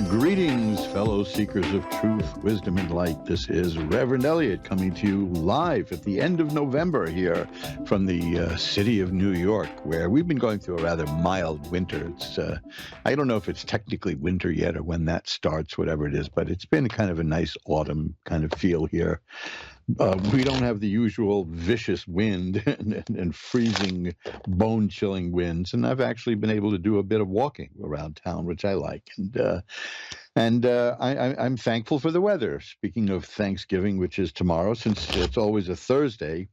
Greetings, fellow seekers of truth, wisdom, and light. This is Reverend Eliot coming to you live at the end of November here from the city of New York, where we've been going through a rather mild winter. I don't know if it's technically winter yet or when that starts, whatever it is, but it's been kind of a nice autumn kind of feel here. We don't have the usual vicious wind and freezing, bone-chilling winds, and I've actually been able to do a bit of walking around town, which I like. I'm thankful for the weather. Speaking of Thanksgiving, which is tomorrow, since it's always a Thursday,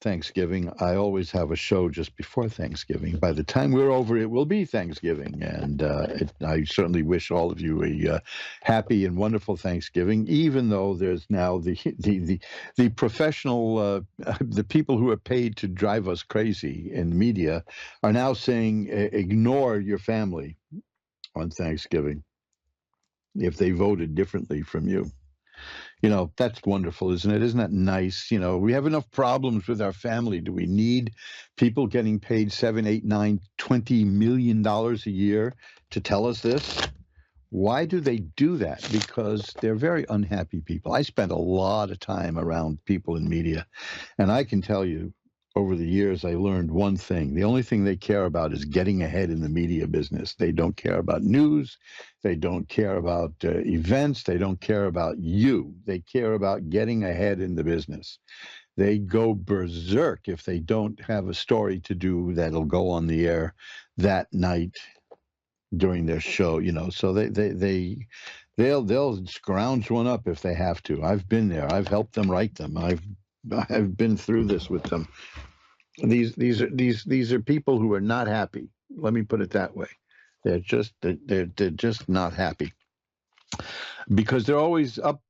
Thanksgiving, I always have a show just before Thanksgiving. By the time we're over, it will be Thanksgiving, and I certainly wish all of you a happy and wonderful Thanksgiving. Even though there's now the professional, the people who are paid to drive us crazy in media are now saying ignore your family on Thanksgiving if they voted differently from you. You know, that's wonderful, isn't it? Isn't that nice? You know, we have enough problems with our family. Do we need people getting paid $7, 8, 9, $20 million a year to tell us this? Why do they do that? Because they're very unhappy people. I spent a lot of time around people in media, and I can tell you, over the years, I learned one thing. The only thing they care about is getting ahead in the media business. They don't care about news. They don't care about events. They don't care about you. They care about getting ahead in the business. They go berserk if they don't have a story to do that'll go on the air that night during their show, you know. So they'll scrounge one up if they have to. I've been there. I've helped them write them. I've been through this with them. These are people who are not happy. Let me put it that way. They're just not happy because they're always up.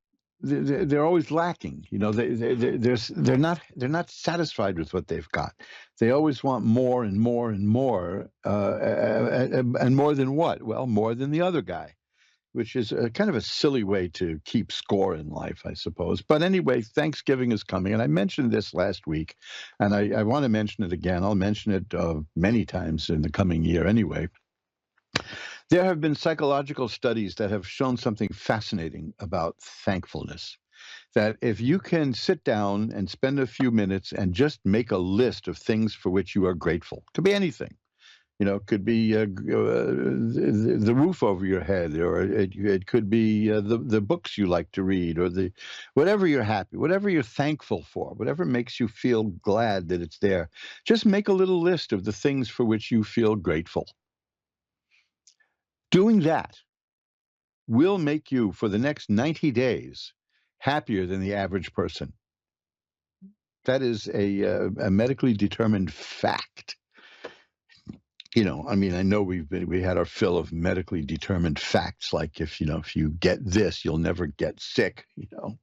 They're always lacking. You know, they're not satisfied with what they've got. They always want more and more and more, and more than what? Well, more than the other guy, which is kind of a silly way to keep score in life, I suppose. But anyway, Thanksgiving is coming, and I mentioned this last week, and I want to mention it again. I'll mention it many times in the coming year anyway. There have been psychological studies that have shown something fascinating about thankfulness. That if you can sit down and spend a few minutes and just make a list of things for which you are grateful, could be anything. You know, it could be the roof over your head, or it could be the books you like to read, or whatever you're happy, whatever you're thankful for, whatever makes you feel glad that it's there. Just make a little list of the things for which you feel grateful. Doing that will make you, for the next 90 days, happier than the average person. That is a medically determined fact. You know, I mean, I know we had our fill of medically determined facts, like if you get this, you'll never get sick, you know,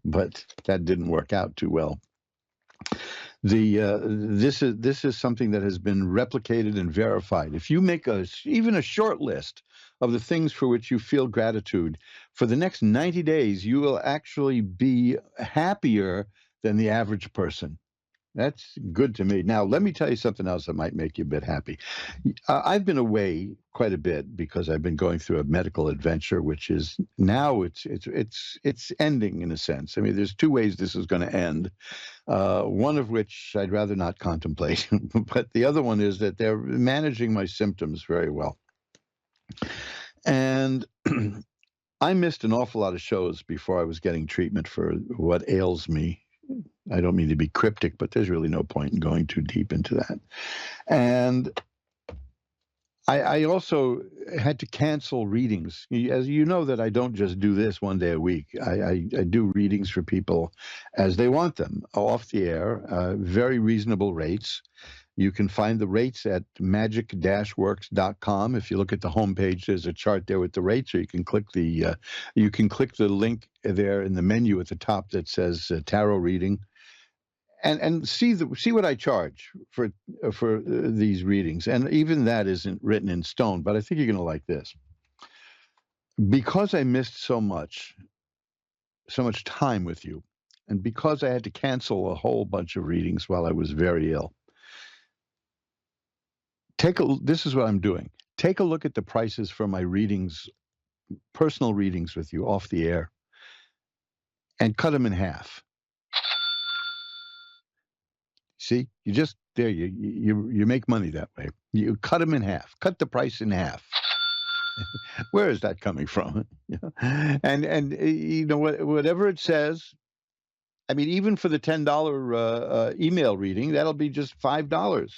but that didn't work out too well. This is something that has been replicated and verified. If you make even a short list of the things for which you feel gratitude, for the next 90 days, you will actually be happier than the average person. That's good to me. Now, let me tell you something else that might make you a bit happy. I've been away quite a bit because I've been going through a medical adventure, which is now it's ending in a sense. I mean, there's two ways this is going to end. One of which I'd rather not contemplate, but the other one is that they're managing my symptoms very well. And I missed an awful lot of shows before I was getting treatment for what ails me. I don't mean to be cryptic, but there's really no point in going too deep into that. And I also had to cancel readings. As you know, that I don't just do this one day a week. I do readings for people as they want them, off the air, very reasonable rates. You can find the rates at magic-works.com. If you look at the homepage, there's a chart there with the rates, or you can click the link there in the menu at the top that says tarot reading. And see what I charge for these readings, and even that isn't written in stone. But I think you're going to like this, because I missed so much time with you, and because I had to cancel a whole bunch of readings while I was very ill. This is what I'm doing. Take a look at the prices for my readings personal readings with you off the air and cut them in half. See, you just there you make money that way. You cut them in half, cut the price in half. Where is that coming from? And whatever it says. I mean, even for the $10 email reading, that'll be just $5.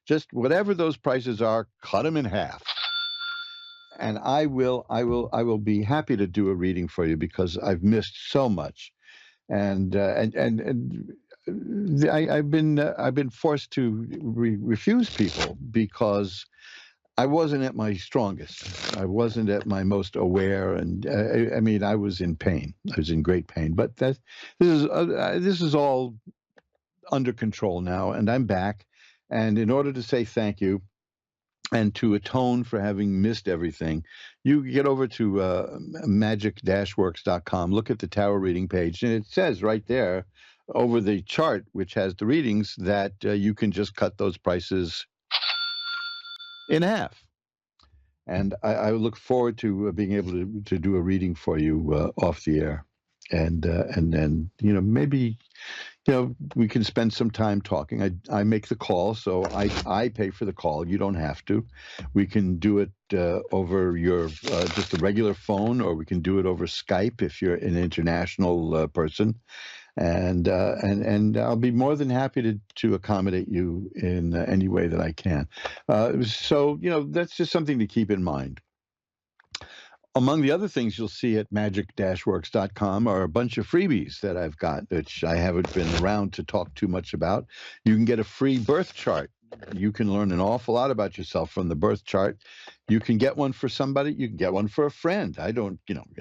Just whatever those prices are, cut them in half. And I will be happy to do a reading for you because I've missed so much, and I've been forced to refuse people because I wasn't at my strongest. I wasn't at my most aware, and I mean, I was in pain. I was in great pain. But this is all under control now, and I'm back. And in order to say thank you and to atone for having missed everything, you get over to magic-works.com. Look at the tarot reading page, and it says right there over the chart, which has the readings, that you can just cut those prices in half. And I look forward to being able to do a reading for you off the air, and then maybe we can spend some time talking. I make the call, so I pay for the call. You don't have to. We can do it over your just a regular phone, or we can do it over Skype if you're an international person. And I'll be more than happy to accommodate you in any way that I can. So that's just something to keep in mind. Among the other things you'll see at magic-works.com are a bunch of freebies that I've got, which I haven't been around to talk too much about. You can get a free birth chart. You can learn an awful lot about yourself from the birth chart. You can get one for somebody. You can get one for a friend. I'm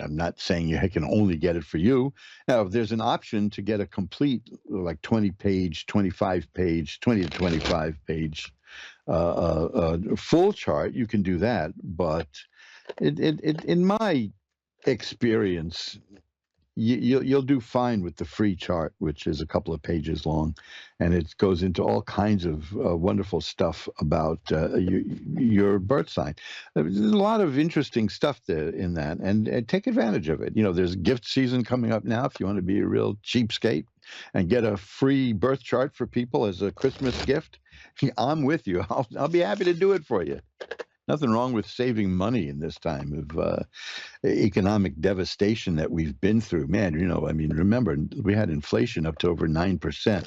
not saying you can only get it for you. Now, if there's an option to get a complete, like 20-page, 25-page, 20 to 25-page full chart, you can do that. But in my experience, you'll do fine with the free chart, which is a couple of pages long, and it goes into all kinds of wonderful stuff about your birth sign. There's a lot of interesting stuff there in that, and take advantage of it. There's gift season coming up now. If you want to be a real cheapskate and get a free birth chart for people as a Christmas gift, I'm with you. I'll be happy to do it for you. Nothing wrong with saving money in this time of economic devastation that we've been through. Man, remember, we had inflation up to over 9%.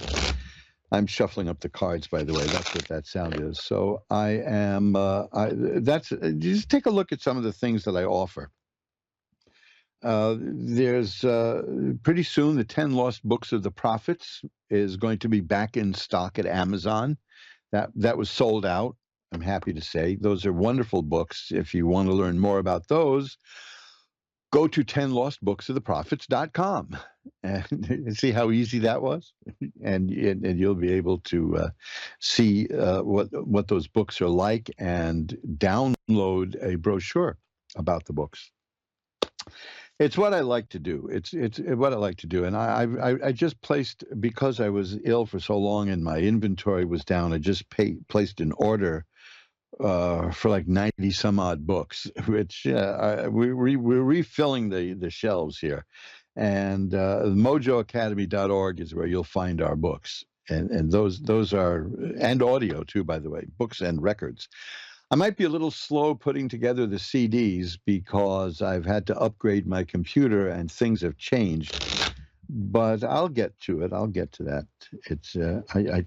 I'm shuffling up the cards, by the way. That's what that sound is. So I am, just take a look at some of the things that I offer. There's pretty soon, the 10 Lost Books of the Prophets is going to be back in stock at Amazon. That was sold out. I'm happy to say those are wonderful books. If you want to learn more about those, go to 10lostbooksoftheprophets.com and see how easy that was, and you'll be able to see what those books are like and download a brochure about the books. It's what I like to do. It's what I like to do, and I just placed, because I was ill for so long and my inventory was down. I just placed an order for like 90 some odd books, which we're refilling the shelves here, and mojoacademy.org is where you'll find our books, and those are, and audio too, by the way, books and records. I might be a little slow putting together the CDs because I've had to upgrade my computer and things have changed. But I'll get to it. I'll get to that. It's I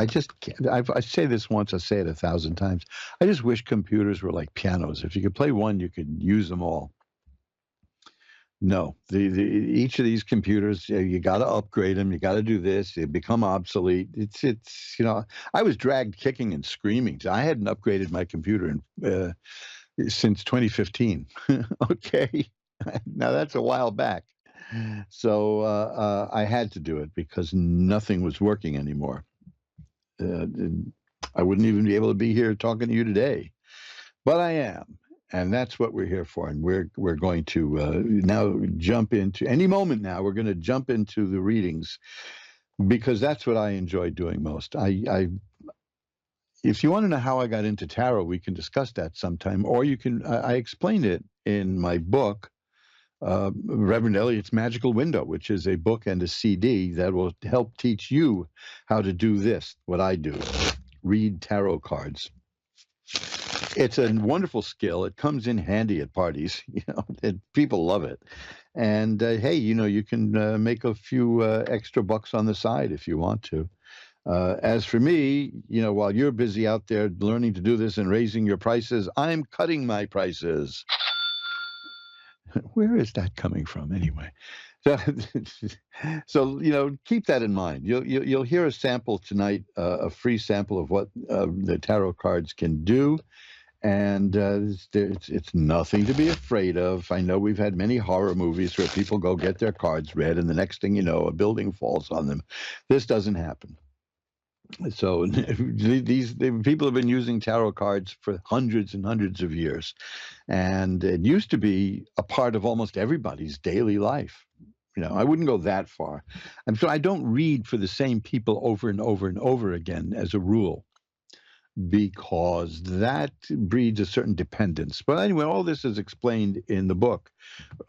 just can't. I say this once. I say it 1,000 times. I just wish computers were like pianos. If you could play one, you could use them all. No, each of these computers, you got to upgrade them. You got to do this. They become obsolete. It's I was dragged kicking and screaming. I hadn't upgraded my computer since 2015. Okay, now that's a while back. So I had to do it because nothing was working anymore. I wouldn't even be able to be here talking to you today, but I am, and that's what we're here for. And we're going to now jump into any moment. Now we're going to jump into the readings because that's what I enjoy doing most. If you want to know how I got into tarot, we can discuss that sometime. Or you can, I explained it in my book, Reverend Eliot's Magical Window, which is a book and a CD that will help teach you how to do this, what I do, read tarot cards. It's a wonderful skill. It comes in handy at parties. People love it. And hey, you can make a few extra bucks on the side if you want to. As for me, while you're busy out there learning to do this and raising your prices, I'm cutting my prices. Where is that coming from anyway? So keep that in mind. You'll hear a sample tonight, a free sample of what the tarot cards can do. And it's nothing to be afraid of. I know we've had many horror movies where people go get their cards read, and the next thing you know, a building falls on them. This doesn't happen. So these people have been using tarot cards for hundreds and hundreds of years, and it used to be a part of almost everybody's daily life. I wouldn't go that far. I don't read for the same people over and over and over again as a rule, because that breeds a certain dependence. But anyway, all this is explained in the book,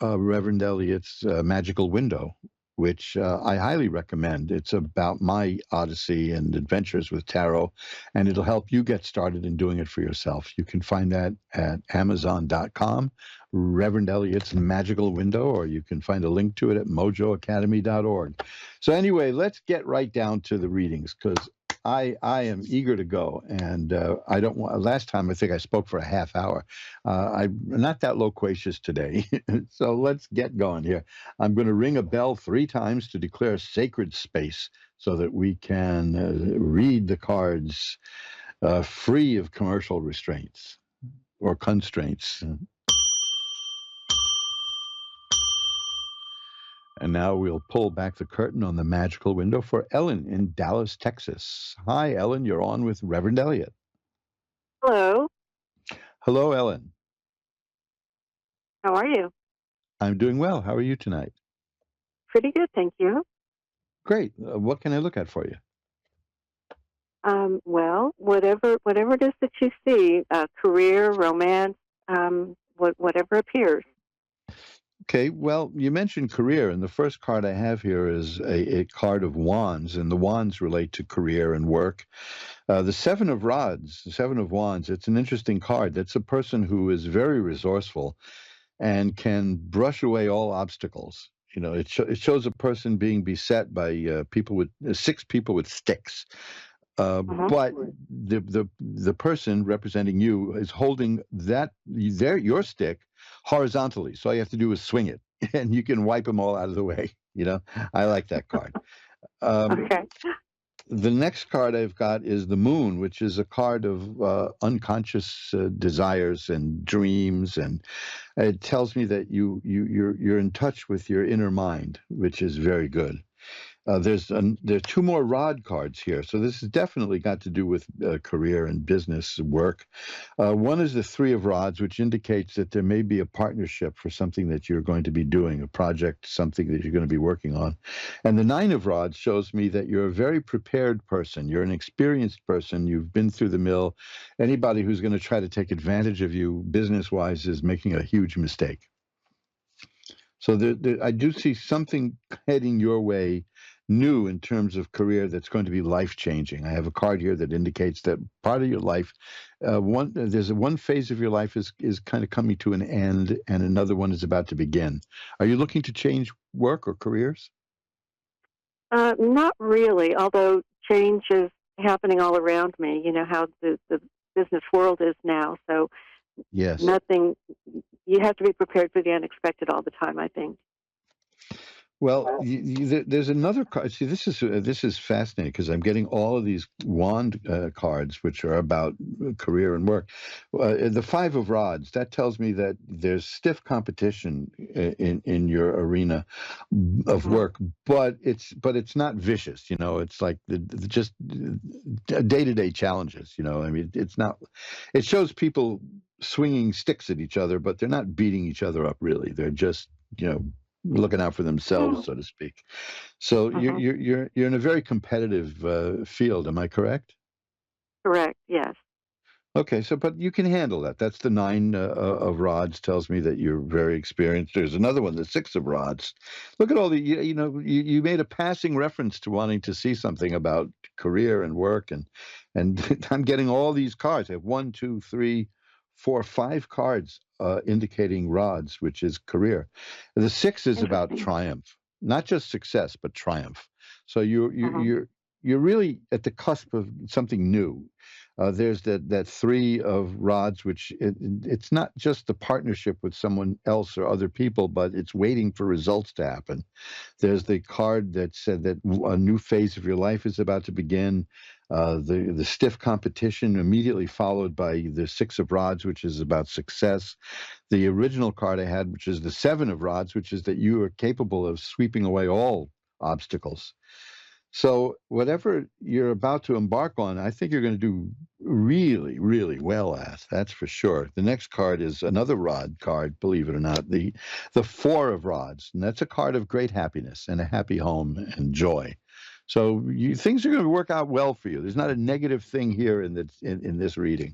Reverend Eliot's Magical Window, which I highly recommend. It's about my odyssey and adventures with tarot, and it'll help you get started in doing it for yourself. You can find that at Amazon.com, Reverend Eliot's Magical Window, or you can find a link to it at mojoacademy.org. So anyway, let's get right down to the readings, because I am eager to go, and I don't want. Last time I think I spoke for a half hour. I'm not that loquacious today, so let's get going here. I'm going to ring a bell 3 times to declare sacred space so that we can read the cards free of commercial restraints or constraints. And now we'll pull back the curtain on the magical window for Ellen in Dallas, Texas. Hi, Ellen. You're on with Reverend Eliot. Hello. Hello, Ellen. How are you? I'm doing well. How are you tonight? Pretty good, thank you. Great. What can I look at for you? Well, whatever it is that you see, career, romance, whatever appears. Okay, well, you mentioned career, and the first card I have here is a card of wands, and the wands relate to career and work. The Seven of Rods, the Seven of Wands, it's an interesting card. That's a person who is very resourceful and can brush away all obstacles. It shows a person being beset by people with 6 people with sticks. But the person representing you is holding your stick horizontally. So all you have to do is swing it, and you can wipe them all out of the way. I like that card. Okay. The next card I've got is the Moon, which is a card of unconscious desires and dreams, and it tells me that you're in touch with your inner mind, which is very good. There are 2 more rod cards here, so this has definitely got to do with career and business work. One is the 3 of Rods, which indicates that there may be a partnership for something that you're going to be doing, a project, something that you're going to be working on. And the 9 of Rods shows me that you're a very prepared person. You're an experienced person. You've been through the mill. Anybody who's going to try to take advantage of you business-wise is making a huge mistake. So I do see something heading your way new in terms of career that's going to be life-changing. I have a card here that indicates that part of your life, there's one phase of your life is kind of coming to an end, and another one is about to begin. Are you looking to change work or careers? Not really, although change is happening all around me. You know how the business world is now, so yes, nothing. You have to be prepared for the unexpected all the time, I think. Well, there's another card. See, this is fascinating because I'm getting all of these wand cards, which are about career and work. The 5 of Rods, that tells me that there's stiff competition in your arena of work, but it's not vicious. It's like just day-to-day challenges. I mean, it's not. It shows people swinging sticks at each other, but they're not beating each other up. Really, they're just looking out for themselves, so to speak. So you're in a very competitive field. Am I correct? correct. Yes. Okay, so but you can handle that. That's the nine of rods tells me that you're very experienced. There's another one, the six of rods. Look at all the you made a passing reference to wanting to see something about career and work and I'm getting all these cards. I have one, two, three, four, five cards indicating rods, which is career. The six is about Interesting. triumph, not just success, but triumph. So Uh-huh. you're really at the cusp of something new. There's that three of rods, which it's not just the partnership with someone else or other people, but it's waiting for results to happen. There's the card that said that a new phase of your life is about to begin. The stiff competition immediately followed by the six of rods, which is about success. The original card I had, which is the seven of rods, which is that you are capable of sweeping away all obstacles. So whatever you're about to embark on, I think you're going to do really, really well at. That's for sure. The next card is another rod card, believe it or not, the four of rods, and that's a card of great happiness and a happy home and joy. So things are going to work out well for you. There's not a negative thing here in this reading.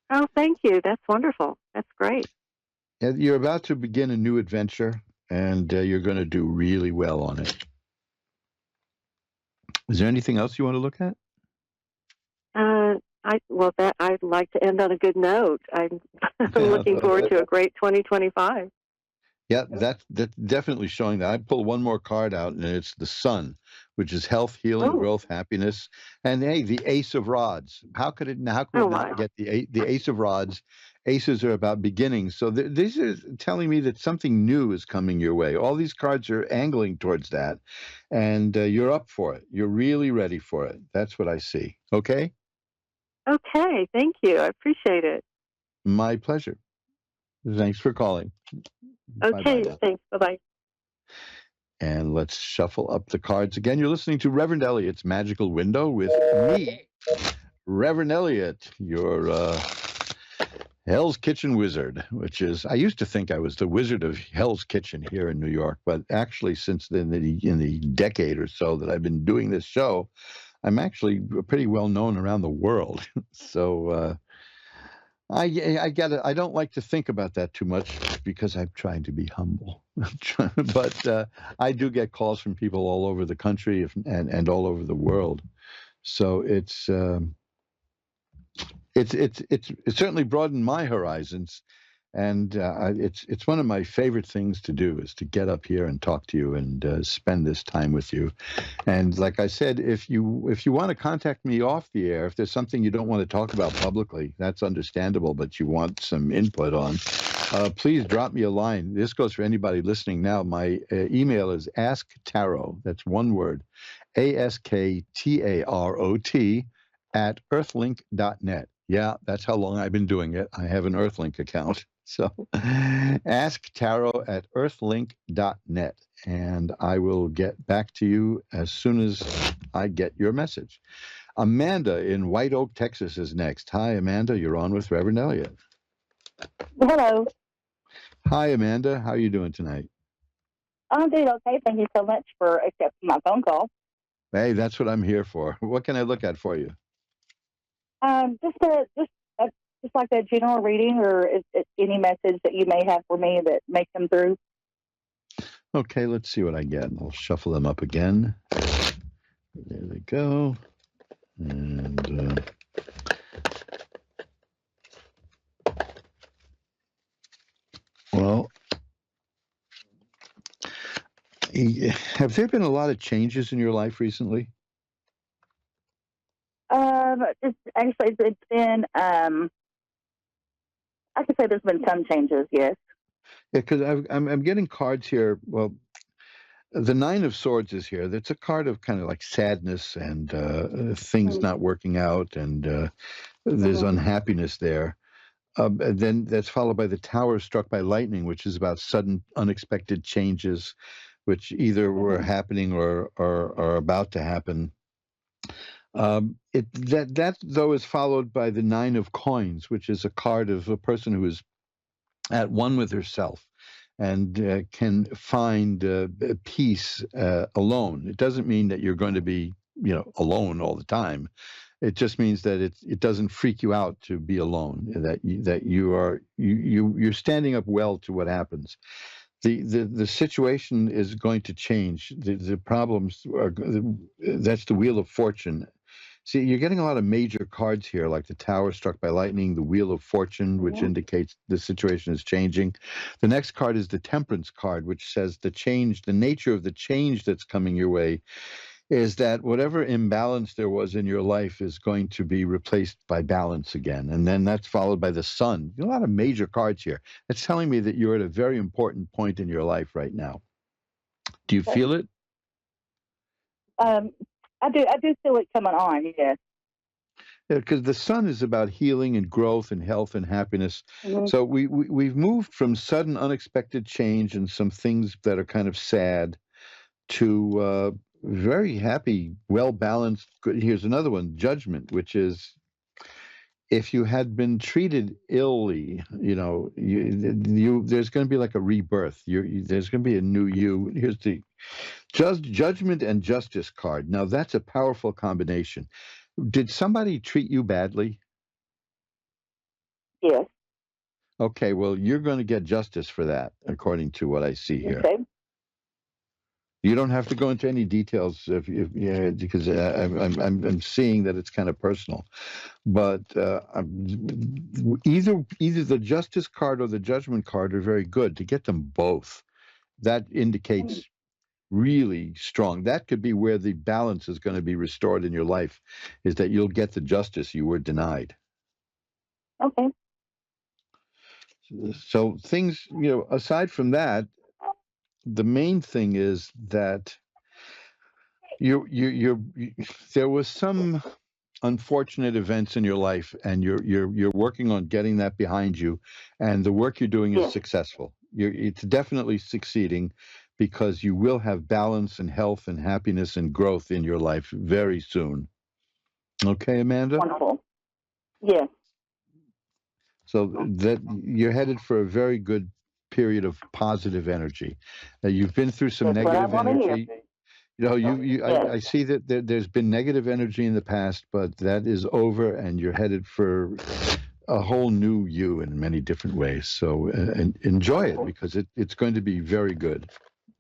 Oh, thank you. That's wonderful. That's great. And you're about to begin a new adventure, and you're going to do really well on it. Is there anything else you want to look at? I'd like to end on a good note. I'm looking forward to a great 2025. Yeah, that's definitely showing that. I pull one more card out, and it's the sun, which is health, healing, Oh, growth, happiness, and hey, the Ace of Rods. How could it? How could oh it not wow. get the Ace of Rods? Aces are about beginnings, so this is telling me that something new is coming your way. All these cards are angling towards that, and you're up for it. You're really ready for it. That's what I see. Okay, Okay, thank you. I appreciate it. my pleasure. Thanks for calling. Bye bye Okay, now. thanks. Bye bye. And let's shuffle up the cards again. You're listening to Reverend Eliot's Magical Window with me, Reverend Eliot, your Hell's Kitchen wizard, which is, I used to think I was the wizard of Hell's Kitchen here in New York, but actually, since in the decade or so that I've been doing this show, I'm actually pretty well known around the world. So, I get it. I don't like to think about that too much because I'm trying to be humble. But I do get calls from people all over the country and all over the world. So it's certainly broadened my horizons, and it's one of my favorite things to do is to get up here and talk to you and spend this time with you. And like I said, if you want to contact me off the air, if there's something you don't want to talk about publicly, that's understandable, but you want some input on, please drop me a line. This goes for anybody listening now. My email is asktarot. That's one word, ASKTAROT @earthlink.net. Yeah, that's how long I've been doing it. I have an Earthlink account. So asktarot@earthlink.net, and I will get back to you as soon as I get your message. Amanda in White Oak, Texas is next. Hi, Amanda. You're on with Reverend Eliot. Hello. Hi, Amanda. How are you doing tonight? I'm doing okay. Thank you so much for accepting my phone call. Hey, that's what I'm here for. What can I look at for you? Just like a general reading, or is it any message that you may have for me that may come through? Okay, let's see what I get. I'll shuffle them up again. There they go. And well, have there been a lot of changes in your life recently? It's been. I could say there's been some changes. Yes. Yeah, because I'm getting cards here. Well, the Nine of Swords is here. That's a card of kind of like sadness and things not working out, and there's unhappiness there. And then that's followed by the Tower struck by lightning, which is about sudden, unexpected changes, which either were happening or are about to happen. That though is followed by the Nine of Coins, which is a card of a person who is at one with herself and can find peace alone. It doesn't mean that you're going to be, alone all the time. It just means that it doesn't freak you out to be alone. You're standing up well to what happens. The situation is going to change. The problems are that's the Wheel of Fortune. See, you're getting a lot of major cards here, like the Tower struck by lightning, the Wheel of Fortune, which indicates the situation is changing. The next card is the Temperance card, which says the nature of the change that's coming your way is that whatever imbalance there was in your life is going to be replaced by balance again. And then that's followed by the Sun. A lot of major cards here. It's telling me that you're at a very important point in your life right now. Do you feel it? I do feel it coming on, yes. Yeah, because the Sun is about healing and growth and health and happiness. So we've moved from sudden unexpected change and some things that are kind of sad to very happy, well-balanced. Good. Here's another one, Judgment, which is if you had been treated illy, there's going to be like a rebirth. There's going to be a new you. Here's the Judgment and Justice card. Now, that's a powerful combination. Did somebody treat you badly? Yes. Okay, well, you're going to get justice for that, according to what I see here. Okay. You don't have to go into any details because I'm seeing that it's kind of personal. But either the Justice card or the Judgment card are very good. To get them both, that indicates really strong. That could be where the balance is going to be restored in your life, is that you'll get the justice you were denied. Okay. So things, aside from that, the main thing is that there was some unfortunate events in your life, and you're working on getting that behind you, and the work you're doing is successful. It's definitely succeeding, because you will have balance and health and happiness and growth in your life very soon. Okay, Amanda? Wonderful. Yes. So that you're headed for a very good period of positive energy. You've been through some negative energy. I see that there's been negative energy in the past, but that is over, and you're headed for a whole new you in many different ways. So enjoy it, because it's going to be very good.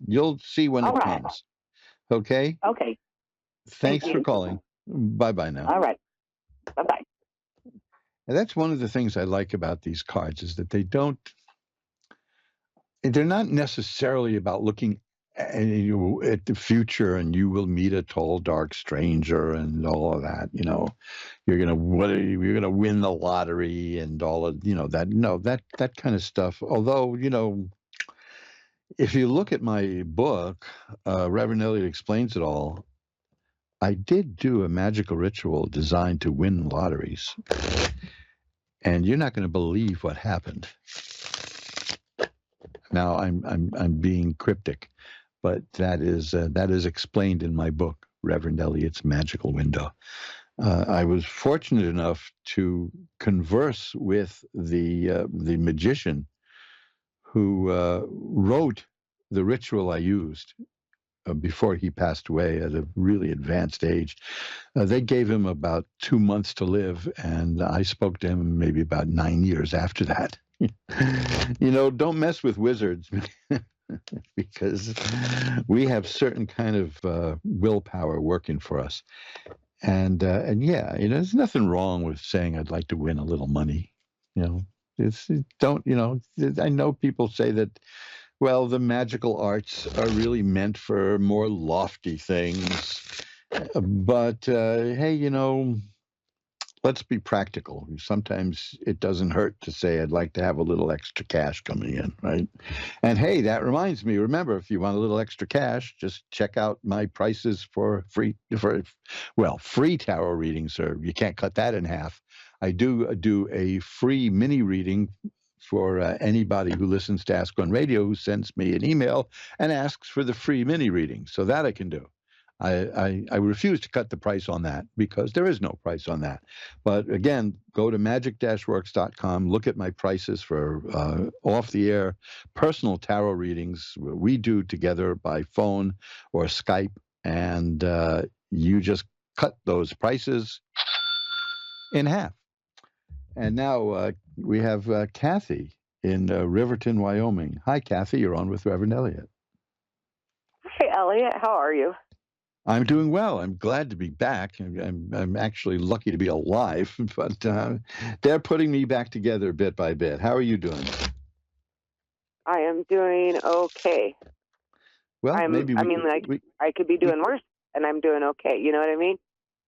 You'll see when it comes. Okay? Okay. Thanks for calling. Bye-bye now. All right. Bye-bye. And that's one of the things I like about these cards, is that they're not necessarily about looking at the future and you will meet a tall, dark stranger and all of that. You're gonna win the lottery and all of that. No, that kind of stuff. Although if you look at my book, Reverend Eliot Explains It All, I did do a magical ritual designed to win lotteries. And you're not going to believe what happened. Now I'm being cryptic, but that is explained in my book, Reverend Eliot's Magical Window. I was fortunate enough to converse with the magician who wrote the ritual I used before he passed away at a really advanced age. They gave him about 2 months to live, and I spoke to him maybe about 9 years after that. Don't mess with wizards because we have certain kind of willpower working for us. And yeah, there's nothing wrong with saying I'd like to win a little money. I know people say that, well, the magical arts are really meant for more lofty things. But hey, let's be practical. Sometimes it doesn't hurt to say I'd like to have a little extra cash coming in, right? And hey, that reminds me, remember, if you want a little extra cash, just check out my prices for free tarot readings, or you can't cut that in half. I do a free mini reading for anybody who listens to Ask One Radio, who sends me an email and asks for the free mini reading. So that I can do. I refuse to cut the price on that, because there is no price on that. But again, go to magic-works.com, look at my prices for off-the-air personal tarot readings we do together by phone or Skype, and you just cut those prices in half. And now we have Kathy in Riverton, Wyoming. Hi, Kathy. You're on with Reverend Eliot. Hey, Eliot. How are you? I'm doing well. I'm glad to be back. I'm actually lucky to be alive, but they're putting me back together bit by bit. How are you doing? I am doing okay. Well, maybe I could be doing worse, and I'm doing okay. You know what I mean?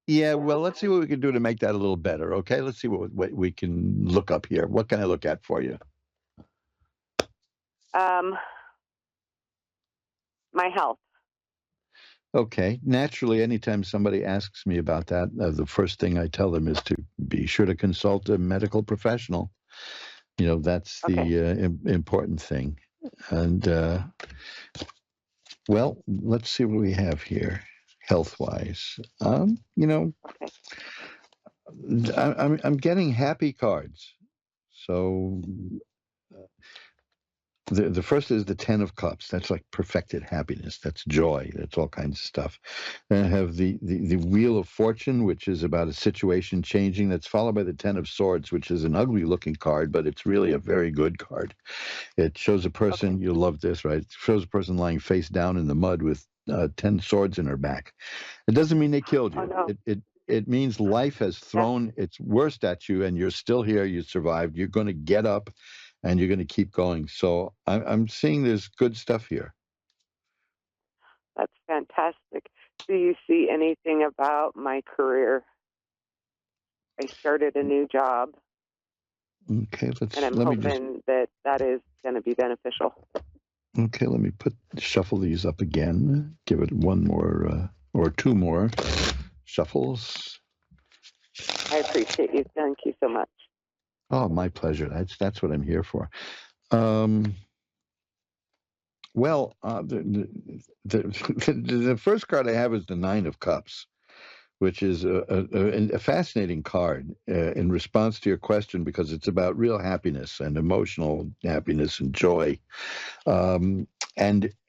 Yeah, well, let's see what we can do to make that a little better, okay? Let's see what we can look up here. What can I look at for you? My health. Okay. Naturally, anytime somebody asks me about that, the first thing I tell them is to be sure to consult a medical professional. You know, that's the important thing. And, well, let's see what we have here, health-wise. You know, I'm getting happy cards. So the first is the Ten of Cups. That's like perfected happiness. That's joy. That's all kinds of stuff. Then I have the Wheel of Fortune, which is about a situation changing. That's followed by the Ten of Swords, which is an ugly looking card, but it's really a very good card. It shows a person, you'll love this, right? It shows a person lying face down in the mud with 10 swords in her back. It doesn't mean they killed you. Oh, no. It means life has thrown its worst at you and you're still here, you survived. You're going to get up and you're going to keep going. So I'm seeing there's good stuff here. That's fantastic. Do you see anything about my career? I started a new job. Okay, and I'm hoping that is going to be beneficial. Okay, let me shuffle these up again. Give it one more or two more shuffles. I appreciate you. Thank you so much. Oh, my pleasure. That's what I'm here for. Well, the first card I have is the Nine of Cups, which is a fascinating card in response to your question because it's about real happiness and emotional happiness and joy, and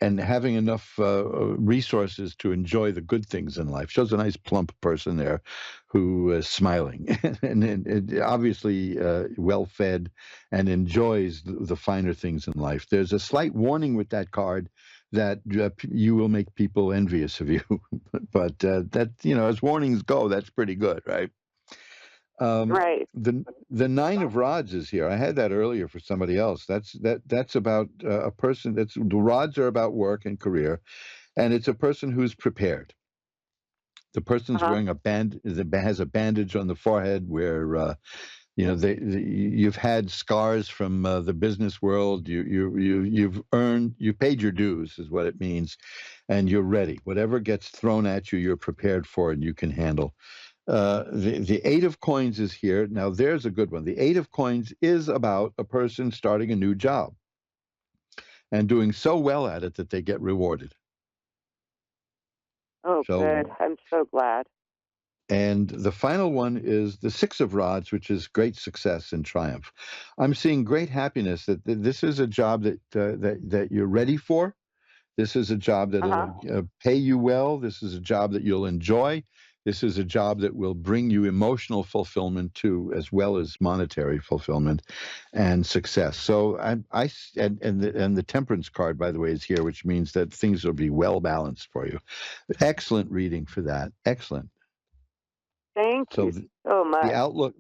having enough resources to enjoy the good things in life. Shows a nice plump person there who is smiling and obviously well fed and enjoys the finer things in life. There's a slight warning with that card that you will make people envious of you, but that, you know, as warnings go, that's pretty good, right? Right. The Nine of Rods is here. I had that earlier for somebody else. That's about a person. The rods are about work and career, and it's a person who's prepared. The person's wearing has a bandage on the forehead where you know you've had scars from the business world. You've paid your dues is what it means, and you're ready. Whatever gets thrown at you, you're prepared for and you can handle. The Eight of Coins is here. Now there's a good one. The Eight of Coins is about a person starting a new job and doing so well at it that they get rewarded. Oh, good. I'm so glad. And the final one is the Six of Rods, which is great success and triumph. I'm seeing great happiness that this is a job that you're ready for. This is a job that will pay you well. This is a job that you'll enjoy. This is a job that will bring you emotional fulfillment too, as well as monetary fulfillment and success. So and the Temperance card, by the way, is here, which means that things will be well balanced for you. Excellent reading for that. Excellent. Thank you so much.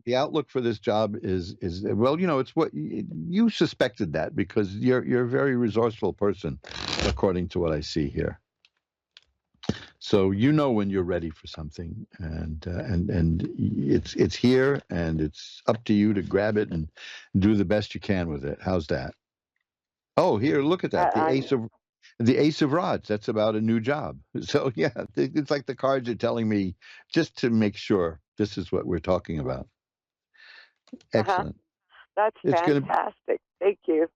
The outlook for this job is well, you know, it's what you suspected that because you're a very resourceful person, according to what I see here. So you know when you're ready for something, and it's here, and it's up to you to grab it and do the best you can with it. How's that? Oh, here, look at that. The Ace of Rods. That's about a new job. So yeah, it's like the cards are telling me just to make sure this is what we're talking about. Excellent. That's fantastic. Thank you.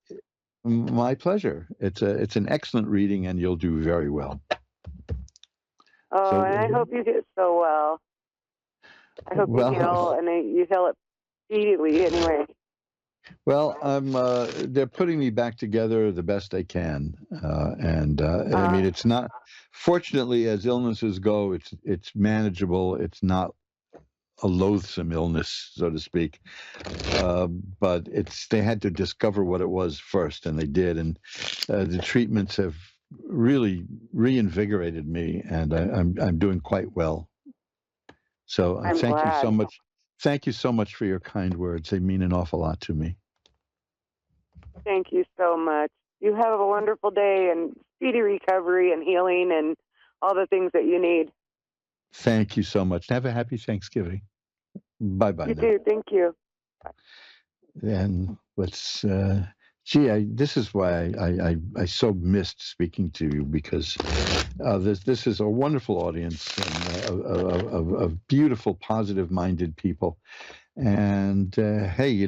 My pleasure. It's an excellent reading, and you'll do very well. Oh, and I hope you do so well. I hope you heal, and you heal it speedily anyway. Well, they're putting me back together the best they can, and I mean, it's not. Fortunately, as illnesses go, it's manageable. It's not a loathsome illness, so to speak. But they had to discover what it was first, and they did. And the treatments have really reinvigorated me, and I'm doing quite well. So I'm thank you so glad. much. Thank you so much for your kind words. They mean an awful lot to me. Thank you so much. You have a wonderful day and speedy recovery and healing and all the things that you need. Thank you so much. Have a happy Thanksgiving. Bye-bye You now. too. Thank you. And let's, this is why I so missed speaking to you, because this is a wonderful audience and, of beautiful, positive-minded people. And hey,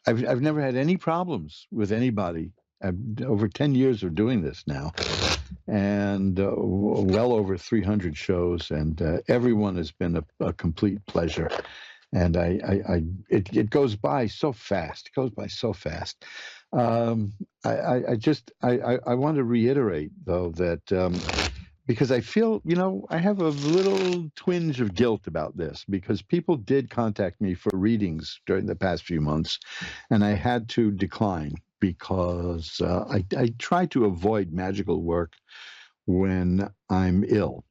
I've never had any problems with anybody. I've over 10 years of doing this now, and well over 300 shows, and everyone has been a complete pleasure. And it goes by so fast. It goes by so fast. I want to reiterate though that because I feel, I have a little twinge of guilt about this, because people did contact me for readings during the past few months, and I had to decline because I try to avoid magical work when I'm ill.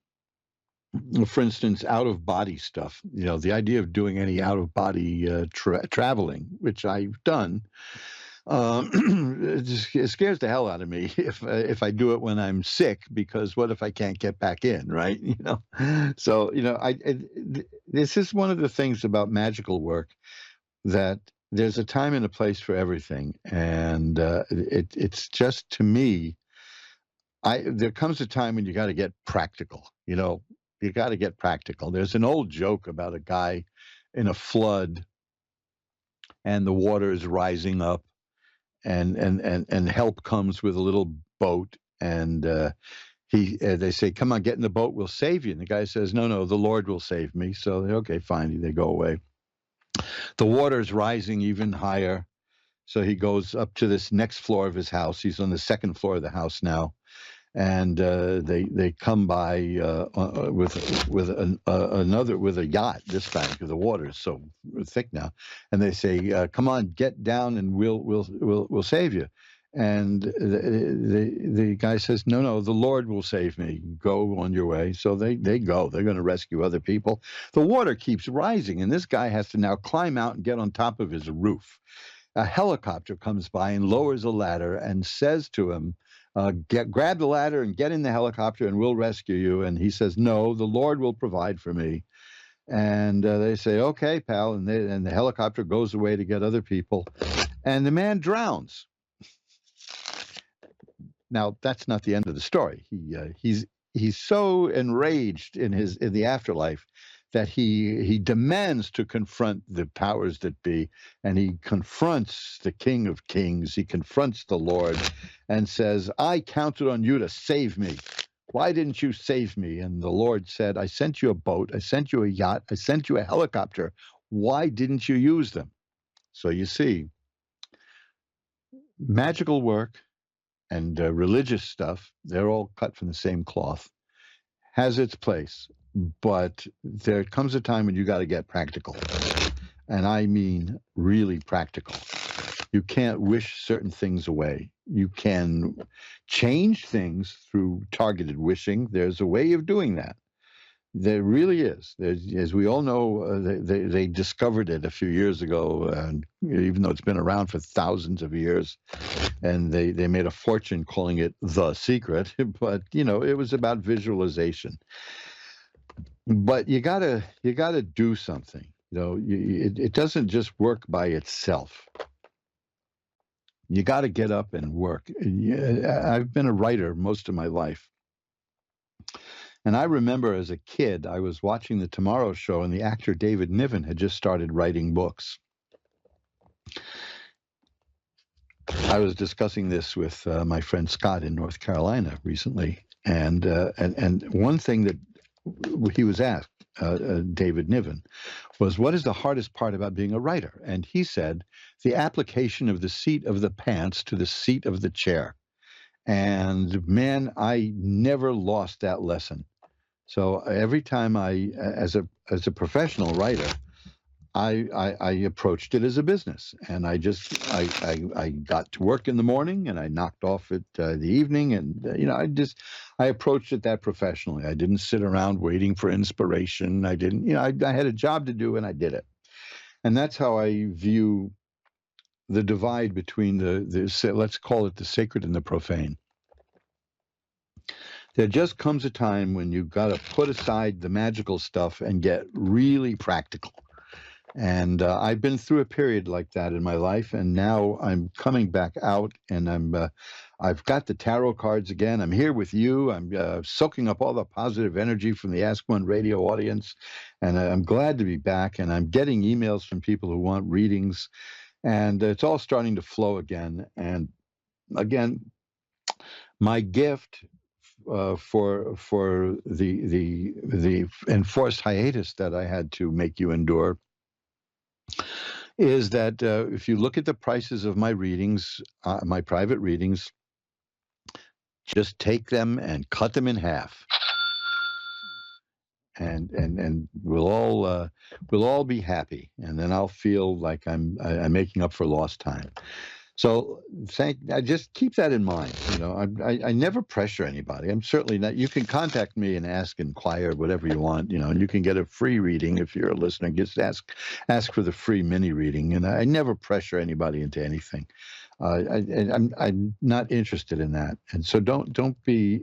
For instance, out of body stuff, the idea of doing any out of body traveling, which I've done, it scares the hell out of me if I do it when I'm sick, because what if I can't get back in, right? So this is one of the things about magical work, that there's a time and a place for everything, and it's just, to me, there comes a time when you got to get practical. You got to get practical. There's an old joke about a guy in a flood, and the water is rising up, and help comes with a little boat, and they say, "Come on, get in the boat, we'll save you." And the guy says, "No, the Lord will save me." So okay, fine. They go away. The water is rising even higher, so he goes up to this next floor of his house. He's on the second floor of the house now, and they come by with a yacht this time, because the water is so thick now, and they say, "Come on, get down, and we'll save you." And the guy says, "No, the Lord will save me. Go on your way." So they go. They're going to rescue other people. The water keeps rising, and this guy has to now climb out and get on top of his roof. A helicopter comes by and lowers a ladder and says to him, grab the ladder and get in the helicopter, and we'll rescue you. And he says, "No, the Lord will provide for me." And they say, "Okay, pal." And the helicopter goes away to get other people, and the man drowns. Now, that's not the end of the story. He's so enraged in the afterlife that he demands to confront the powers that be, and he confronts the King of Kings. He confronts the Lord and says, "I counted on you to save me. Why didn't you save me?" And the Lord said, "I sent you a boat, I sent you a yacht, I sent you a helicopter. Why didn't you use them?" So you see, magical work and religious stuff, they're all cut from the same cloth, has its place. But there comes a time when you got to get practical. And I mean really practical. You can't wish certain things away. You can change things through targeted wishing. There's a way of doing that. There really is. As we all know, they discovered it a few years ago, even though it's been around for thousands of years, and they made a fortune calling it The Secret. But it was about visualization. But you gotta do something. It doesn't just work by itself. You got to get up and work. I've been a writer most of my life. And I remember as a kid, I was watching The Tomorrow Show, and the actor David Niven had just started writing books. I was discussing this with my friend Scott in North Carolina recently. And one thing that he was asked, David Niven, was, "What is the hardest part about being a writer?" And he said, "The application of the seat of the pants to the seat of the chair." And man, I never lost that lesson. So every time as a professional writer, I approached it as a business, and I got to work in the morning, and I knocked off at the evening, and I approached it that professionally. I didn't sit around waiting for inspiration. I didn't, I had a job to do, and I did it. And that's how I view the divide between let's call it the sacred and the profane. There just comes a time when you've got to put aside the magical stuff and get really practical. And I've been through a period like that in my life, and now I'm coming back out, and I've got the tarot cards again. I'm here with you. I'm soaking up all the positive energy from the Ask One radio audience, and I'm glad to be back. And I'm getting emails from people who want readings, and it's all starting to flow again. And again, my gift for the enforced hiatus that I had to make you endure is that if you look at the prices of my readings, my private readings, just take them and cut them in half, and we'll all be happy, and then I'll feel like I'm making up for lost time. So I just keep that in mind. I never pressure anybody. I'm certainly not. You can contact me and inquire, whatever you want. And you can get a free reading if you're a listener. Just ask for the free mini reading. And I never pressure anybody into anything. I'm not interested in that. And so don't be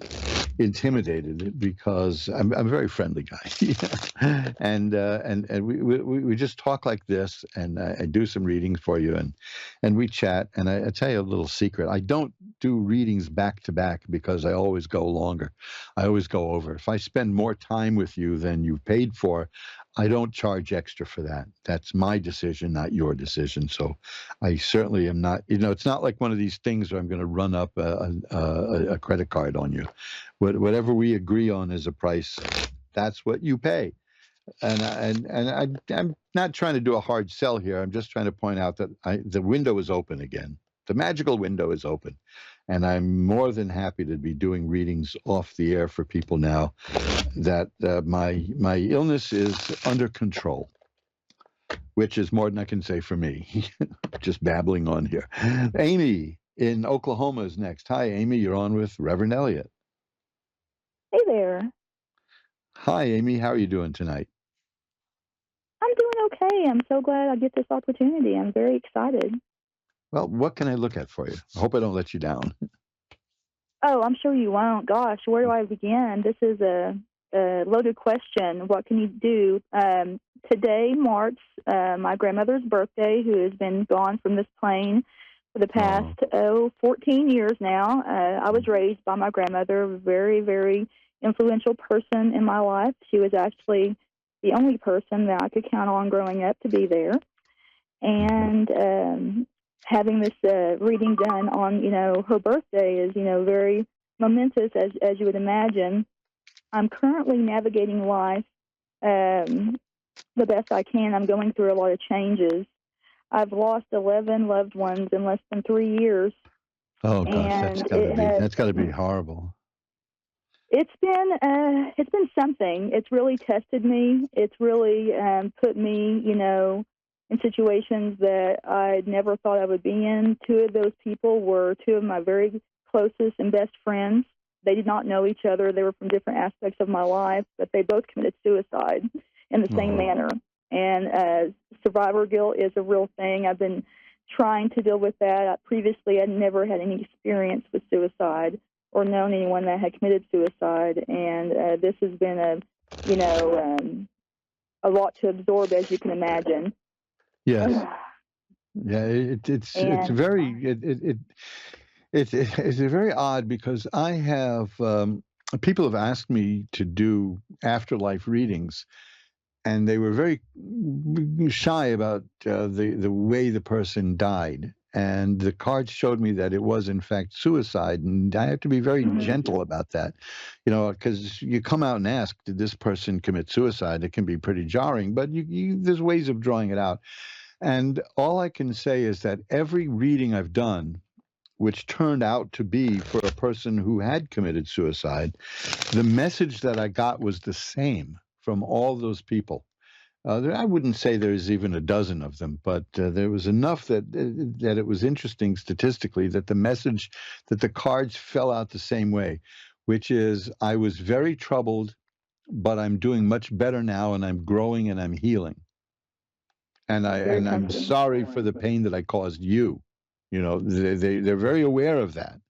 intimidated, because I'm a very friendly guy. and we just talk like this, and I do some readings for you, and we chat. And I tell you a little secret: I don't do readings back to back because I always go longer. I always go over. If I spend more time with you than you've paid for, I don't charge extra for that. That's my decision, not your decision. So I certainly am not, it's not like one of these things where I'm going to run up a credit card on you. Whatever we agree on as a price, that's what you pay. And I'm not trying to do a hard sell here. I'm just trying to point out that the window is open again. The magical window is open. And I'm more than happy to be doing readings off the air for people now that my illness is under control, which is more than I can say for me. Just babbling on here. Amy in Oklahoma is next. Hi, Amy. You're on with Reverend Eliot. Hey there. Hi, Amy. How are you doing tonight? I'm doing okay. I'm so glad I get this opportunity. I'm very excited. Well, what can I look at for you? I hope I don't let you down. Oh, I'm sure you won't. Gosh, where do I begin? This is a loaded question. What can you do? Today marks my grandmother's birthday, who has been gone from this plane for the past 14 years now. I was raised by my grandmother, a very, very influential person in my life. She was actually the only person that I could count on growing up to be there. And having this reading done on, her birthday is, very momentous, as you would imagine. I'm currently navigating life the best I can. I'm going through a lot of changes. I've lost 11 loved ones in less than 3 years. Oh gosh, that's gotta be horrible. It's been something. It's really tested me. It's really put me, in situations that I never thought I would be in. Two of those people were two of my very closest and best friends. They did not know each other. They were from different aspects of my life, but they both committed suicide in the same manner. And survivor guilt is a real thing. I've been trying to deal with that. Previously, I'd never had any experience with suicide or known anyone that had committed suicide. And this has been a lot to absorb, as you can imagine. Yes. Yeah, it's very odd, because I have people have asked me to do afterlife readings, and they were very shy about the way the person died. And the cards showed me that it was, in fact, suicide. And I have to be very gentle about that, because you come out and ask, did this person commit suicide? It can be pretty jarring, but there's ways of drawing it out. And all I can say is that every reading I've done, which turned out to be for a person who had committed suicide, the message that I got was the same from all those people. I wouldn't say there's even a dozen of them, but there was enough that it was interesting statistically that the message, that the cards fell out the same way, which is, I was very troubled, but I'm doing much better now, and I'm growing and I'm healing. And I'm sorry for the pain that I caused you. You know, they're very aware of that.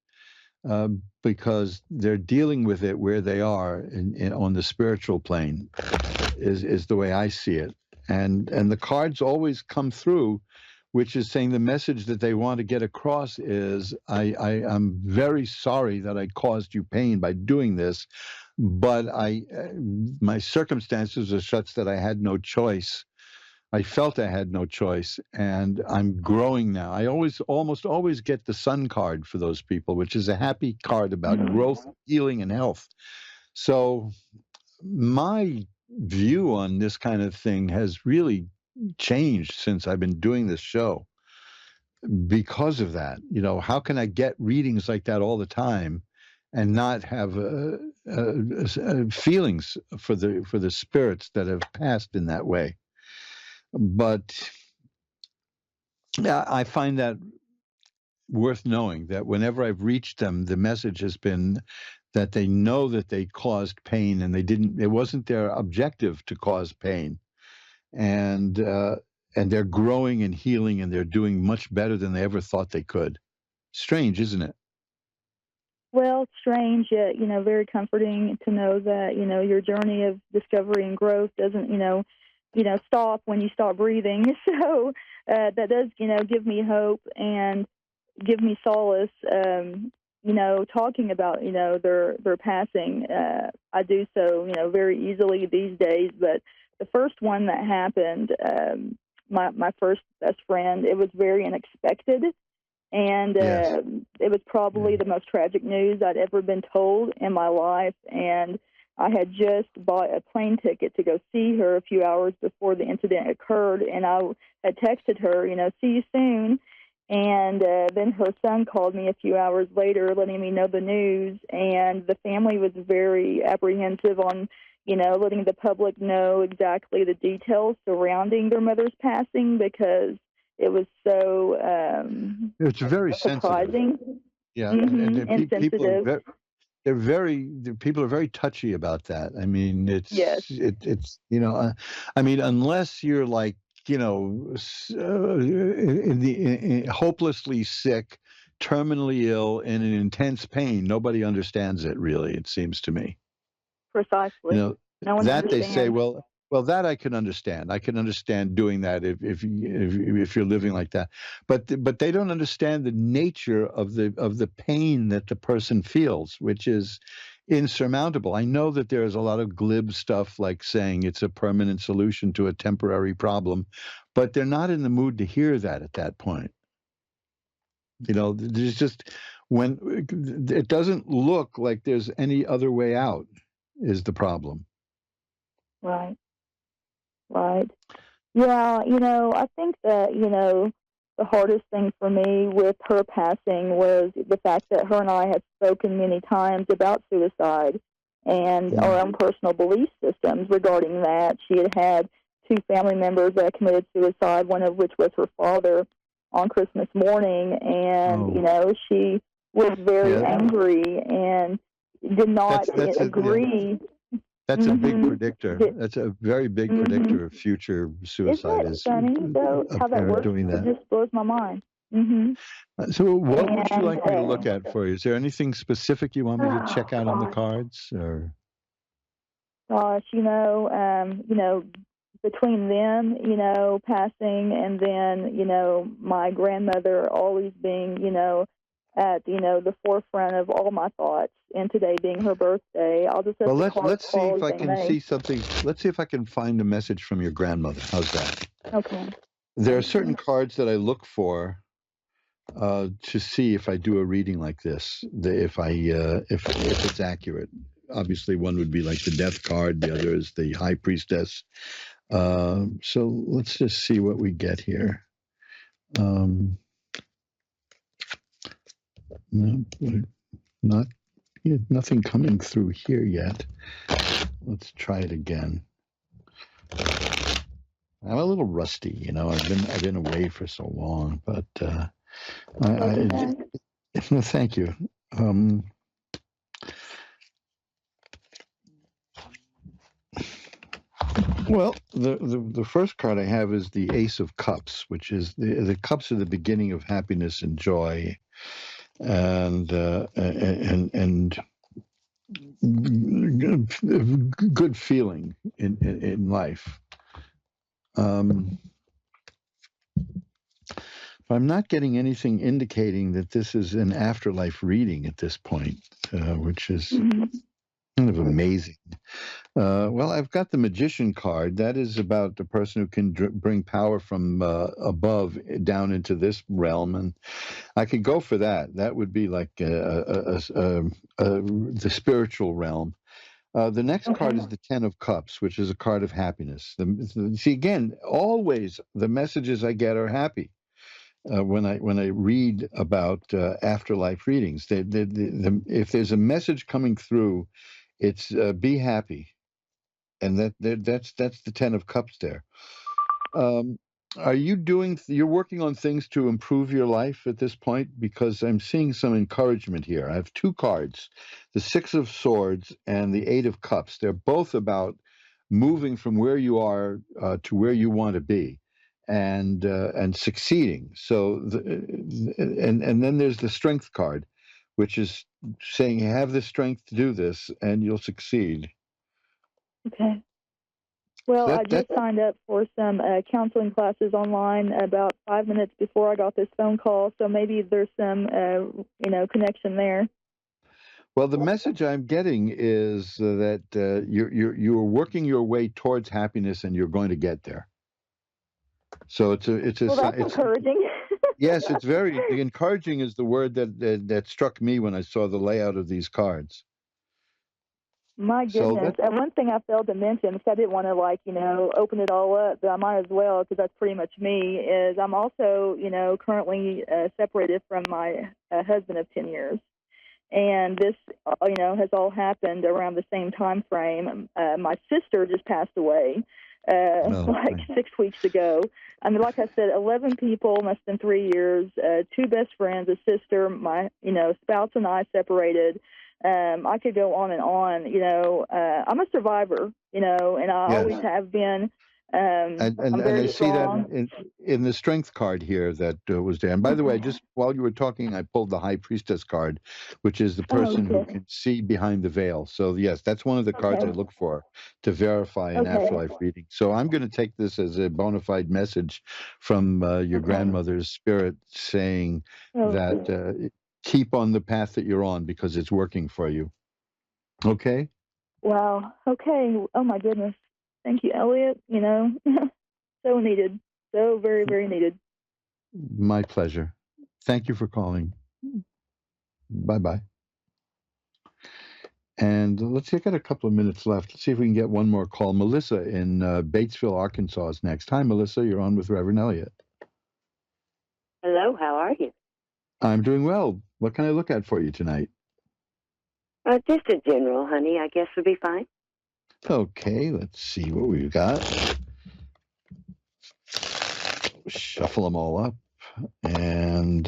Because they're dealing with it where they are on the spiritual plane, is the way I see it. And the cards always come through, which is saying the message that they want to get across is, I'm very sorry that I caused you pain by doing this, but my circumstances are such that I had no choice. I felt I had no choice, and I'm growing now. I almost always get the sun card for those people, which is a happy card about growth, healing, and health. So my view on this kind of thing has really changed since I've been doing this show because of that. You know, how can I get readings like that all the time and not have feelings for the spirits that have passed in that way? But yeah, I find that worth knowing, that whenever I've reached them, the message has been that they know that they caused pain, and it wasn't their objective to cause pain. And they're growing and healing, and they're doing much better than they ever thought they could. Strange, isn't it? Well, strange, yet, very comforting to know that, your journey of discovery and growth doesn't, stop when you stop breathing. So that does, give me hope and give me solace, talking about, their passing. I do so, very easily these days. But the first one that happened, my first best friend, it was very unexpected. And Yes. It was probably the most tragic news I'd ever been told in my life. And I had just bought a plane ticket to go see her a few hours before the incident occurred. And I had texted her, see you soon. And then her son called me a few hours later, letting me know the news. And the family was very apprehensive on, letting the public know exactly the details surrounding their mother's passing, because it was so It's very surprising. sensitive. Yeah, And sensitive. People are very touchy about that. I mean, Yes. it's I mean, unless you're like, hopelessly sick, terminally ill, and in intense pain, nobody understands it, really, it seems to me. Precisely. No one That understands. they say, well, that I can understand. I can understand doing that if you're living like that. But they don't understand the nature of the pain that the person feels, which is insurmountable. I know that there is a lot of glib stuff like saying it's a permanent solution to a temporary problem, but they're not in the mood to hear that at that point. There's just, when it doesn't look like there's any other way out is the problem. Right. Yeah, I think that, the hardest thing for me with her passing was the fact that her and I had spoken many times about suicide and our own personal belief systems regarding that. She had two family members that committed suicide, one of which was her father, on Christmas morning, and, she was very angry and did not agree. That's a big predictor. That's a very big predictor of future suicide. Isn't it funny, though, how that works? Doing that. It just blows my mind. So what would you like me to look at for you? Is there anything specific you want me to check out on the cards? Or? Gosh, between them, passing, and then, my grandmother always being, at the forefront of all my thoughts, and today being her birthday, I'll just have let's see if I can see something. Let's see if I can find a message from your grandmother. How's that? Okay. There are certain cards that I look for to see if I do a reading like this, if it's accurate. Obviously, one would be like the death card. The other is the high priestess. So let's just see what we get here. No, not nothing coming through here yet. Let's try it again. I'm a little rusty, you know. I've been away for so long, but Welcome back. no, thank you. Well, the first card I have is the Ace of Cups, which is the cups are the beginning of happiness and joy, and good feeling in life. I'm not getting anything indicating that this is an afterlife reading at this point, which is kind of amazing. Well, I've got the Magician card. That is about the person who can bring power from above down into this realm, and I could go for that. That would be like the spiritual realm. The next card is the Ten of Cups, which is a card of happiness. See, again, always the messages I get are happy. When I read about afterlife readings, if there's a message coming through, it's be happy, and that's the Ten of Cups there. Are you you're working on things to improve your life at this point? Because I'm seeing some encouragement here. I have two cards, the Six of Swords and the Eight of Cups. They're both about moving from where you are to where you want to be, and succeeding. So, and then there's the Strength card, which is saying you have the strength to do this, and you'll succeed. Okay. Well, So I just signed up for some counseling classes online about 5 minutes before I got this phone call, so maybe there's some, connection there. Well, the message I'm getting is that you're working your way towards happiness, and you're going to get there. So it's that's encouraging. Yes, it's very encouraging. Is the word that struck me when I saw the layout of these cards. My goodness. And one thing I failed to mention, because I didn't want to, open it all up, but I might as well, because that's pretty much me, is I'm also, currently separated from my husband of 10 years. And this, has all happened around the same time frame. My sister just passed away 6 weeks ago. I mean, like I said, 11 people, less than 3 years, two best friends, a sister, my, spouse and I separated. I could go on and on. I'm a survivor, and I always have been. And I see strong. that in the Strength card here that was there. And by the way, just while you were talking, I pulled the High Priestess card, which is the person who can see behind the veil. So yes, that's one of the cards I look for to verify an afterlife reading. So I'm going to take this as a bona fide message from your grandmother's spirit saying that keep on the path that you're on because it's working for you. Okay? Wow. Okay. Oh, my goodness. Thank you, Eliot. So needed. So very, very needed. My pleasure. Thank you for calling. Bye-bye. And let's see, I got a couple of minutes left. Let's see if we can get one more call. Melissa in Batesville, Arkansas is next. Hi, Melissa. You're on with Reverend Eliot. Hello. How are you? I'm doing well. What can I look at for you tonight? Just a general, honey, I guess would be fine. Okay, let's see what we've got. Shuffle them all up. And,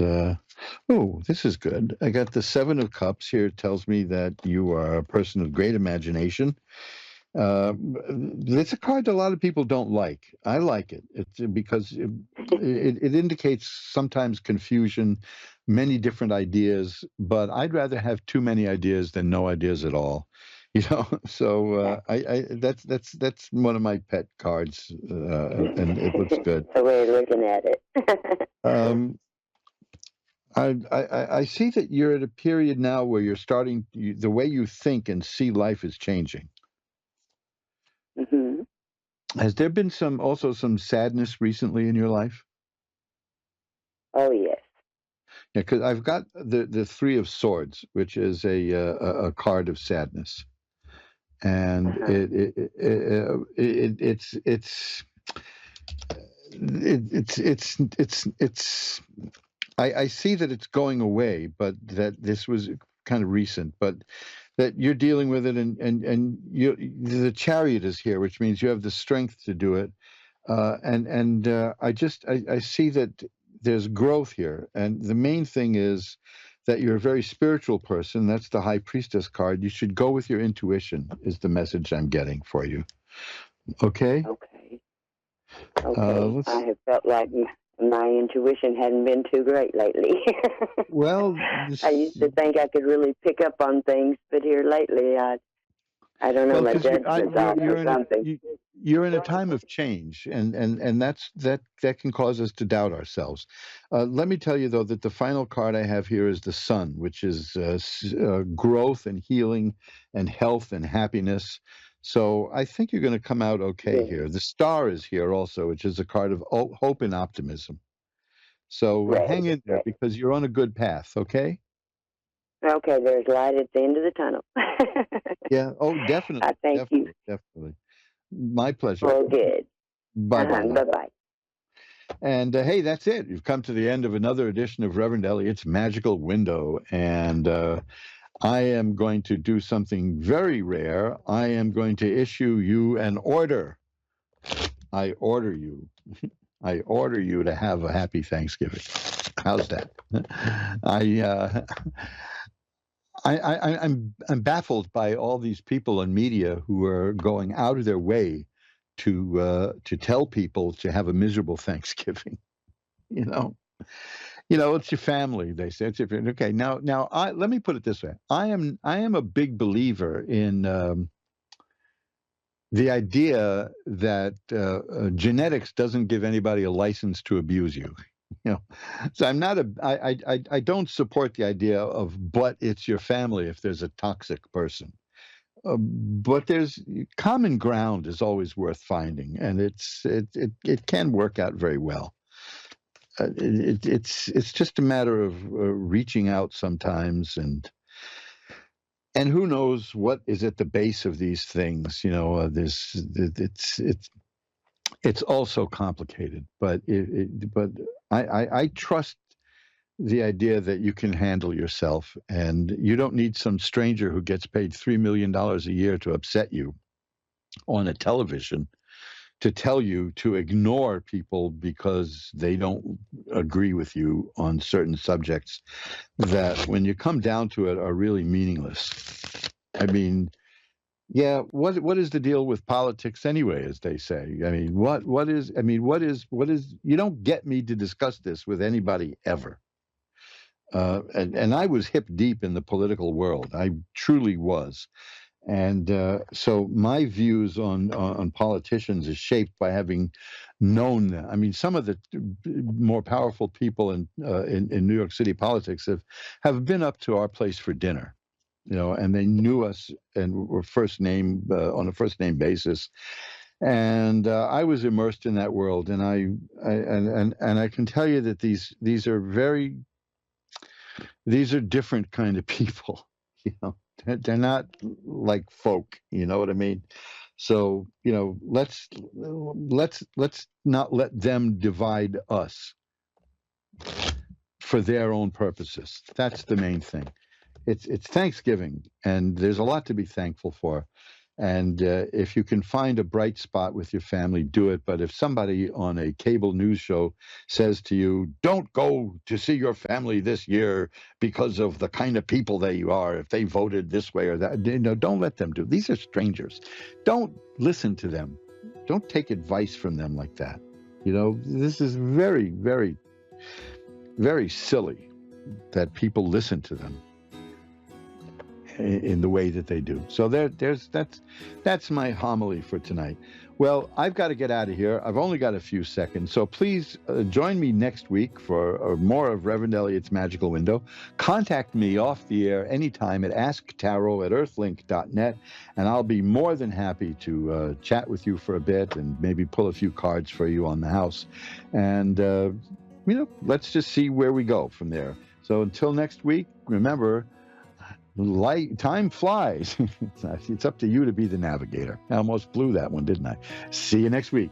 this is good. I got the Seven of Cups here. It tells me that you are a person of great imagination. It's a card that a lot of people don't like. I like it. It's because it indicates sometimes confusion, many different ideas, but I'd rather have too many ideas than no ideas at all. So that's one of my pet cards, and it looks good. The way of looking at it. I see that you're at a period now where you're starting, the way you think and see life is changing. Mm-hmm. Has there been also some sadness recently in your life? Oh, yes. Yeah, because I've got the Three of Swords, which is a card of sadness, and it's I see that it's going away, but that this was kind of recent, but that you're dealing with it, and the chariot is here, which means you have the strength to do it. I see that there's growth here, and the main thing is that you're a very spiritual person. That's the High Priestess card. You should go with your intuition, is the message I'm getting for you. Okay? Okay. Okay. I have felt like my intuition hadn't been too great lately. Well, I used to think I could really pick up on things, but here lately, I don't know, well, my because judgment's off or something. you're in a time of change, and that can cause us to doubt ourselves. Let me tell you though that the final card I have here is the Sun, which is growth and healing and health and happiness. So I think you're going to come out okay here. The Star is here also, which is a card of hope and optimism. So hang in there because you're on a good path. Okay. Okay, there's light at the end of the tunnel. Yeah. Oh, definitely. I thank you. Definitely. My pleasure. Well, good. Bye-bye. Bye-bye. And hey, that's it. You've come to the end of another edition of Reverend Eliot's Magical Window. And I am going to do something very rare. I am going to issue you an order. I order you. I order you to have a happy Thanksgiving. How's that? I'm baffled by all these people in media who are going out of their way to tell people to have a miserable Thanksgiving. You know, it's your family. They say it's your, okay. Now, let me put it this way. I am a big believer in the idea that genetics doesn't give anybody a license to abuse you. So I'm not I don't support the idea of, but it's your family if there's a toxic person. But there's common ground is always worth finding, and it can work out very well. It's just a matter of reaching out sometimes, and who knows what is at the base of these things. It's also complicated, but I trust the idea that you can handle yourself, and you don't need some stranger who gets paid $3 million a year to upset you on a television to tell you to ignore people because they don't agree with you on certain subjects that, when you come down to it, are really meaningless. I mean, yeah, what is the deal with politics anyway, as they say? I mean, what is you don't get me to discuss this with anybody ever. And I was hip deep in the political world. I truly was. And so my views on politicians is shaped by having known them. I mean, some of the more powerful people in New York City politics have been up to our place for dinner, and they knew us and were on a first name basis. And I was immersed in that world, and I can tell you that these are different kind of people. They're not like folk. You know what I mean? So let's not let them divide us for their own purposes. That's the main thing. It's Thanksgiving, and there's a lot to be thankful for. And if you can find a bright spot with your family, do it. But if somebody on a cable news show says to you, don't go to see your family this year because of the kind of people they are, if they voted this way or that, don't let them do it. These are strangers. Don't listen to them. Don't take advice from them like that. This is very, very, very silly that people listen to them in the way that they do. So that's my homily for tonight. Well, I've got to get out of here. I've only got a few seconds. So please join me next week for more of Reverend Eliot's Magical Window. Contact me off the air anytime at asktarot@earthlink.net, and I'll be more than happy to chat with you for a bit and maybe pull a few cards for you on the house. And, let's just see where we go from there. So until next week, remember, time flies. It's up to you to be the navigator. I almost blew that one, didn't I? See you next week.